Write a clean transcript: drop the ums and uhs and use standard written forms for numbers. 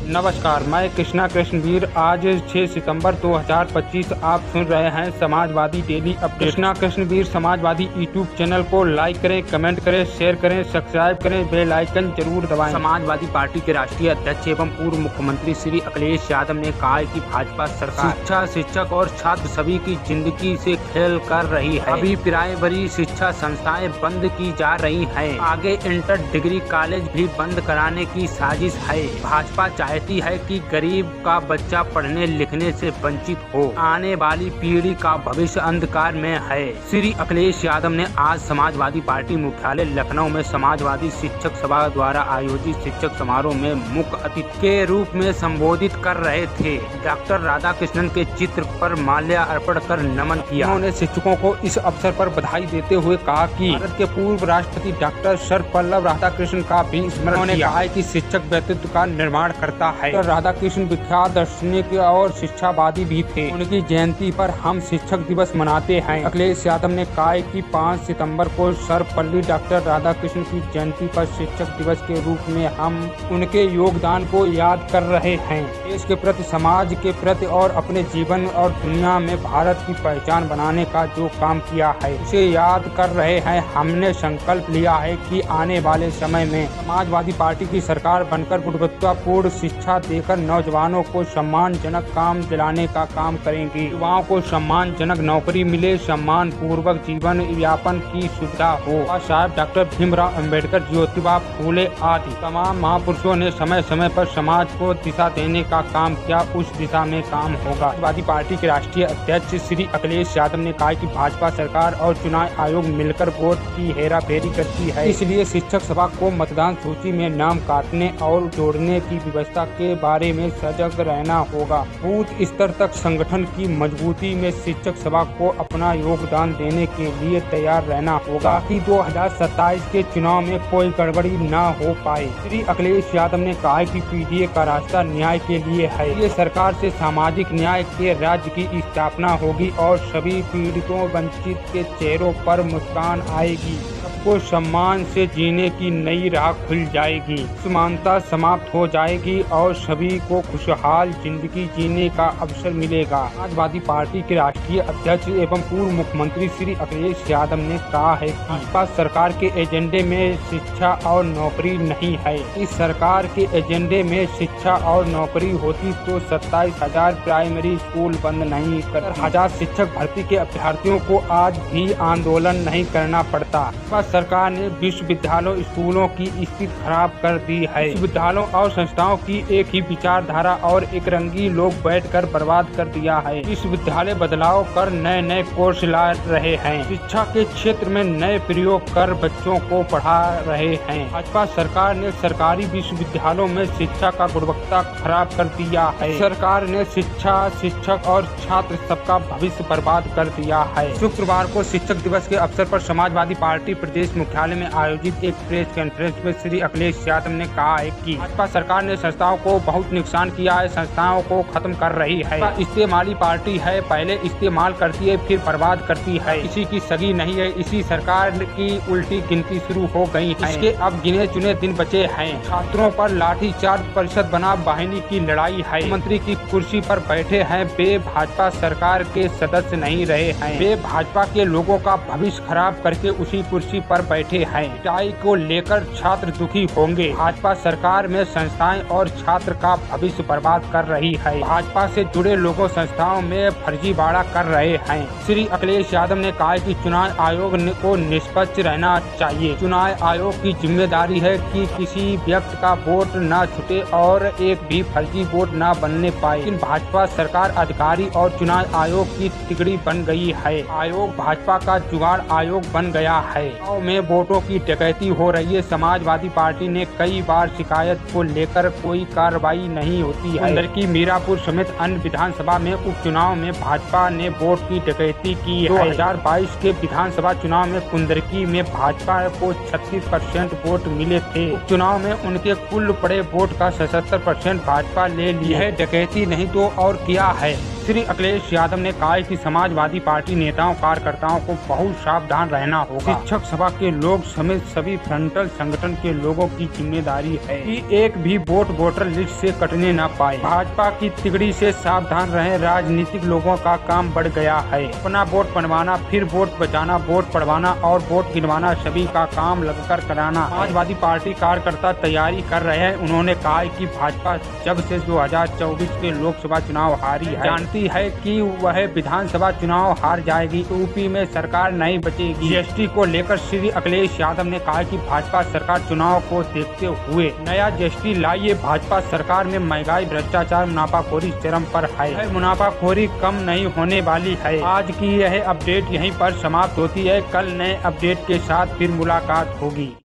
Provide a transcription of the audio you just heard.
नमस्कार, मैं कृष्णा कृष्णवीर। आज 6 सितंबर 2025 आप सुन रहे हैं Samajwadi daily update. Krishna Krishnaveer Samajwadi YouTube channel को लाइक करें, कमेंट करें, शेयर करें, सब्सक्राइब करें, बेल आइकन जरूर दबाएं। समाजवादी पार्टी के राष्ट्रीय अध्यक्ष एवं पूर्व मुख्यमंत्री श्री अखिलेश यादव ने कहा है कि भाजपा सरकार शिक्षा, शिक्षक और छात्र सभी की जिंदगी से खेल कर रही है। अभी प्राइमरी शिक्षा संस्थाएं बंद की जा रही हैं। आगे इंटर डिग्री कॉलेज भी बंद कराने की साजिश है। भाजपा चाहती है कि गरीब का बच्चा पढ़ने लिखने से वंचित हो। आने वाली पीढ़ी का भविष्य अंधकार में है। श्री अखिलेश यादव ने आज समाजवादी पार्टी मुख्यालय लखनऊ में समाजवादी शिक्षक सभा द्वारा आयोजित शिक्षक समारोह में मुख्य अतिथि के रूप में संबोधित कर रहे थे। डॉक्टर राधाकृष्णन के चित्र पर माल्या अर्पण कर नमन किया। उन्होंने शिक्षकों को इस अवसर पर बधाई देते हुए कहा कि भारत के पूर्व राष्ट्रपति डॉक्टर सर्वपल्लव राधाकृष्णन का भी स्मरण किया है कि शिक्षक व्यक्तित्व का निर्माण करता है। डॉक्टर राधाकृष्णन विख्यात दार्शनिक और शिक्षावादी भी थे। उनकी जयंती पर हम शिक्षक दिवस मनाते हैं। अखिलेश यादव ने कहा कि 5 सितंबर को सर्वपल्ली डॉक्टर राधाकृष्णन की जयंती पर शिक्षक दिवस के रूप में हम उनके योगदान को याद कर रहे हैं। देश के प्रति, समाज के प्रति और अपने जीवन और दुनिया में भारत की पहचान बनाने का जो काम किया है उसे याद कर रहे हैं। हमने संकल्प लिया है कि आने वाले समय में समाजवादी पार्टी की सरकार बनकर गुणवत्तापूर्ण शिक्षा देकर नौजवानों को सम्मानजनक काम दिलाने का काम करेंगे। युवाओं को सम्मानजनक नौकरी मिले, सम्मान पूर्वक जीवन यापन की सुविधा हो। बाबा साहब डॉक्टर भीमराव अंबेडकर, ज्योतिबा फूले आदि तमाम महापुरुषों ने समय समय पर समाज को दिशा देने का काम किया। उस दिशा में काम होगा। समाजवादी पार्टी के राष्ट्रीय अध्यक्ष श्री अखिलेश यादव ने कहा कि भाजपा सरकार और चुनाव आयोग मिलकर वोट की हेराफेरी करती है। इसलिए शिक्षक सभा को मतदान सूची में नाम काटने और जोड़ने की व्यवस्था के बारे में सजग रहना होगा। बूथ स्तर तक संगठन की मजबूती में शिक्षक सभा को अपना योगदान देने के लिए तैयार रहना होगा ताकि 2027 के चुनाव में कोई गड़बड़ी न हो पाए। श्री अखिलेश यादव ने कहा कि पीडीए का रास्ता न्याय के लिए है। ये सरकार से सामाजिक न्याय के राज्य की स्थापना होगी और सभी पीड़ितों वंचित के चेहरों पर मुस्कान आएगी। सबको सम्मान से जीने की नई राह खुल जाएगी, समानता समाप्त हो जाएगी और सभी को खुशहाल जिंदगी जीने का अवसर मिलेगा। समाजवादी पार्टी के राष्ट्रीय अध्यक्ष एवं पूर्व मुख्यमंत्री श्री अखिलेश यादव ने कहा है कि भाजपा सरकार के एजेंडे में शिक्षा और नौकरी नहीं है। इस सरकार के एजेंडे में शिक्षा और नौकरी होती तो 27,000 प्राइमरी स्कूल बंद नहीं कर 1000 शिक्षक भर्ती के अभ्यर्थियों को आज भी आंदोलन नहीं करना पड़ता। सरकार ने विश्वविद्यालयों, स्कूलों की स्थिति खराब कर दी है। विश्वविद्यालयों और संस्थाओं की एक ही विचारधारा और एक रंगी लोग बैठकर बर्बाद कर दिया है। विश्वविद्यालय बदलाव कर नए नए कोर्स ला रहे हैं। शिक्षा के क्षेत्र में नए प्रयोग कर बच्चों को पढ़ा रहे हैं। भाजपा सरकार ने सरकारी विश्वविद्यालयों में शिक्षा का गुणवत्ता खराब कर दिया है। सरकार ने शिक्षा, शिक्षक और छात्र सबका भविष्य बर्बाद कर दिया है। शुक्रवार को शिक्षक दिवस के अवसर पर समाजवादी पार्टी प्रदेश मुख्यालय में आयोजित एक प्रेस कॉन्फ्रेंस में श्री अखिलेश यादव ने कहा है कि भाजपा सरकार ने संस्थाओं को बहुत नुकसान किया है, संस्थाओं को खत्म कर रही है। इस्तेमाली पार्टी है, पहले इस्तेमाल करती है फिर बर्बाद करती है। किसी की सगी नहीं है। इसी सरकार की उल्टी गिनती शुरू हो गई है। इसके अब गिने चुने दिन बचे हैं। छात्रों पर लाठीचार्ज, परिषद बनाम वाहिनी की लड़ाई है। मंत्री की कुर्सी पर बैठे हैं, वे भाजपा सरकार के सदस्य नहीं रहे हैं। वे भाजपा के लोगों का भविष्य खराब करके उसी कुर्सी पर बैठे हैं। पिटाई को लेकर छात्र दुखी होंगे। भाजपा सरकार में संस्थाएं और छात्र का भविष्य बर्बाद कर रही है। भाजपा से जुड़े लोगों संस्थाओं में फर्जीवाड़ा कर रहे हैं। श्री अखिलेश यादव ने कहा कि चुनाव आयोग को निष्पक्ष रहना चाहिए। चुनाव आयोग की जिम्मेदारी है कि किसी व्यक्ति का वोट न छूटे और एक भी फर्जी वोट न बनने पाए। लेकिन भाजपा सरकार अधिकारी और चुनाव आयोग की तिगड़ी बन गई है। आयोग भाजपा का जुगाड़ आयोग बन गया है। में वोटों की डकैती हो रही है। समाजवादी पार्टी ने कई बार शिकायत को लेकर कोई कार्रवाई नहीं होती है। अंदर की मीरापुर समेत अन्य विधानसभा में उपचुनाव में भाजपा ने वोट की डकैती की है। 2022 के विधानसभा चुनाव में कुंदरकी में भाजपा को 36% वोट मिले थे। उपचुनाव में उनके कुल पड़े वोट का 77% भाजपा ले ली है। डकैती नहीं तो और क्या है। श्री अखिलेश यादव ने कहा कि समाजवादी पार्टी नेताओं कार्यकर्ताओं को बहुत सावधान रहना होगा। शिक्षक सभा के लोग समेत सभी फ्रंटल संगठन के लोगों की जिम्मेदारी है कि एक भी वोट वोटर लिस्ट से कटने न पाए। भाजपा की तिगड़ी से सावधान रहें, राजनीतिक लोगों का काम बढ़ गया है। अपना वोट बनवाना, फिर वोट बचाना, वोट पड़वाना और वोट गिनवाना, सभी का काम लगकर कराना। समाजवादी पार्टी कार्यकर्ता तैयारी कर रहे हैं। उन्होंने कहा कि भाजपा जब से 2024 के लोकसभा चुनाव हारी है, जानती है कि वह विधानसभा चुनाव हार जाएगी, यूपी में सरकार नहीं बचेगी। जीएसटी को लेकर श्री अखिलेश यादव ने कहा कि भाजपा सरकार चुनाव को देखते हुए नया जीएसटी लाइए। भाजपा सरकार में महंगाई, भ्रष्टाचार, मुनाफाखोरी चरम पर है। मुनाफाखोरी कम नहीं होने वाली है। आज की यह अपडेट यहीं पर समाप्त होती है। कल नए अपडेट के साथ फिर मुलाकात होगी।